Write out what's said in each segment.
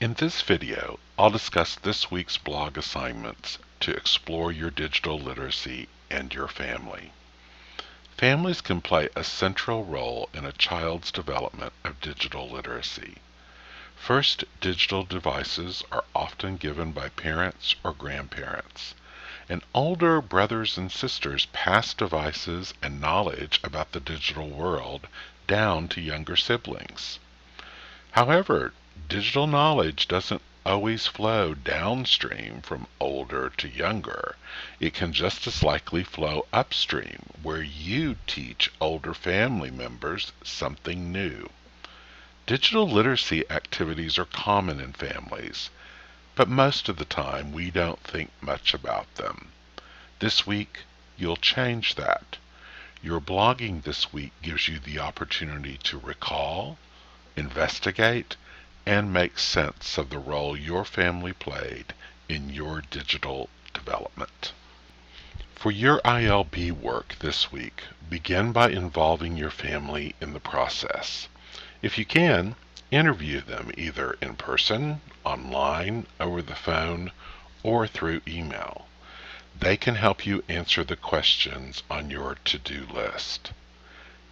In this video, I'll discuss this week's blog assignments to explore your digital literacy and your family. Families can play a central role in a child's development of digital literacy. First, digital devices are often given by parents or grandparents, and older brothers and sisters pass devices and knowledge about the digital world down to younger siblings. However, digital knowledge doesn't always flow downstream from older to younger. It can just as likely flow upstream, where you teach older family members something new. Digital literacy activities are common in families, but most of the time we don't think much about them. This week, you'll change that. Your blogging this week gives you the opportunity to recall, investigate, and make sense of the role your family played in your digital development. For your ILB work this week, begin by involving your family in the process. If you can, interview them either in person, online, over the phone, or through email. They can help you answer the questions on your to-do list.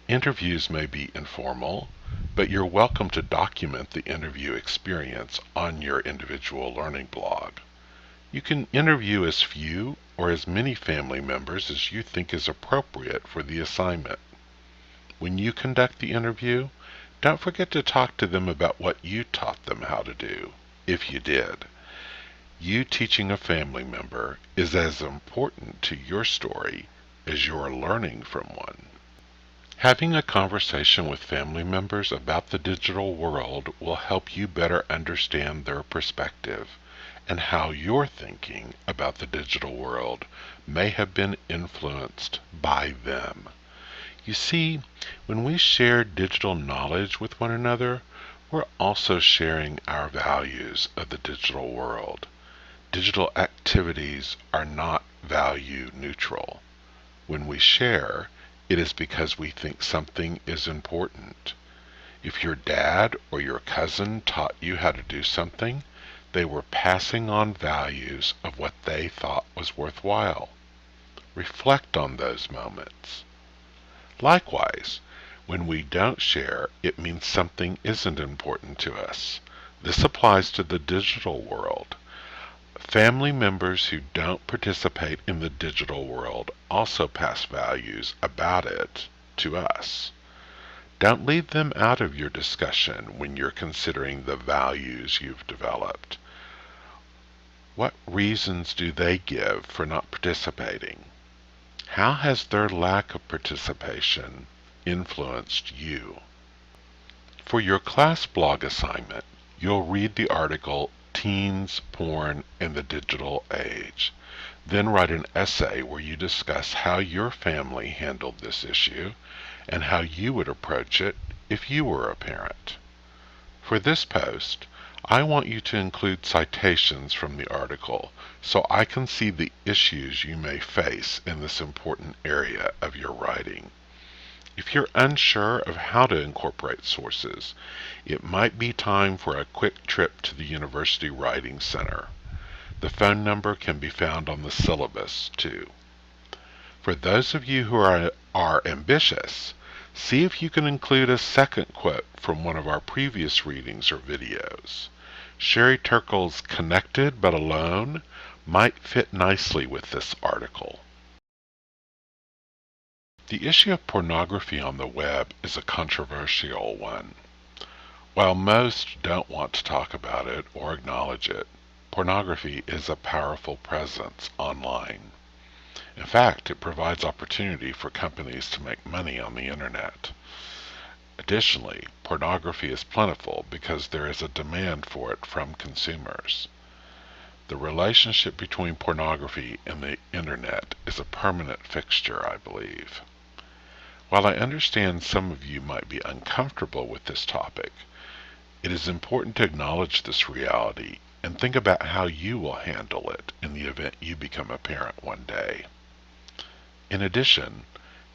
Interviews may be informal, but you're welcome to document the interview experience on your individual learning blog. You can interview as few or as many family members as you think is appropriate for the assignment. When you conduct the interview, don't forget to talk to them about what you taught them how to do, if you did. You teaching a family member is as important to your story as your learning from one. Having a conversation with family members about the digital world will help you better understand their perspective and how your thinking about the digital world may have been influenced by them. You see, when we share digital knowledge with one another, we're also sharing our values of the digital world. Digital activities are not value neutral. When we share, it is because we think something is important. If your dad or your cousin taught you how to do something, they were passing on values of what they thought was worthwhile. Reflect on those moments. Likewise, when we don't share, it means something isn't important to us. This applies to the digital world. Family members who don't participate in the digital world also pass values about it to us. Don't leave them out of your discussion when you're considering the values you've developed. What reasons do they give for not participating? How has their lack of participation influenced you? For your class blog assignment, you'll read the article Teens, Porn, and the Digital Age. Then write an essay where you discuss how your family handled this issue and how you would approach it if you were a parent. For this post, I want you to include citations from the article so I can see the issues you may face in this important area of your writing. If you're unsure of how to incorporate sources, it might be time for a quick trip to the University Writing Center. The phone number can be found on the syllabus, too. For those of you who are ambitious, see if you can include a second quote from one of our previous readings or videos. Sherry Turkle's Connected but Alone might fit nicely with this article. The issue of pornography on the web is a controversial one. While most don't want to talk about it or acknowledge it, pornography is a powerful presence online. In fact, it provides opportunity for companies to make money on the internet. Additionally, pornography is plentiful because there is a demand for it from consumers. The relationship between pornography and the internet is a permanent fixture, I believe. While I understand some of you might be uncomfortable with this topic, it is important to acknowledge this reality and think about how you will handle it in the event you become a parent one day. In addition,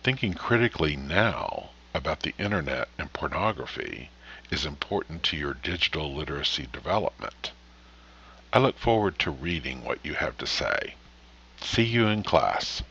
thinking critically now about the internet and pornography is important to your digital literacy development. I look forward to reading what you have to say. See you in class.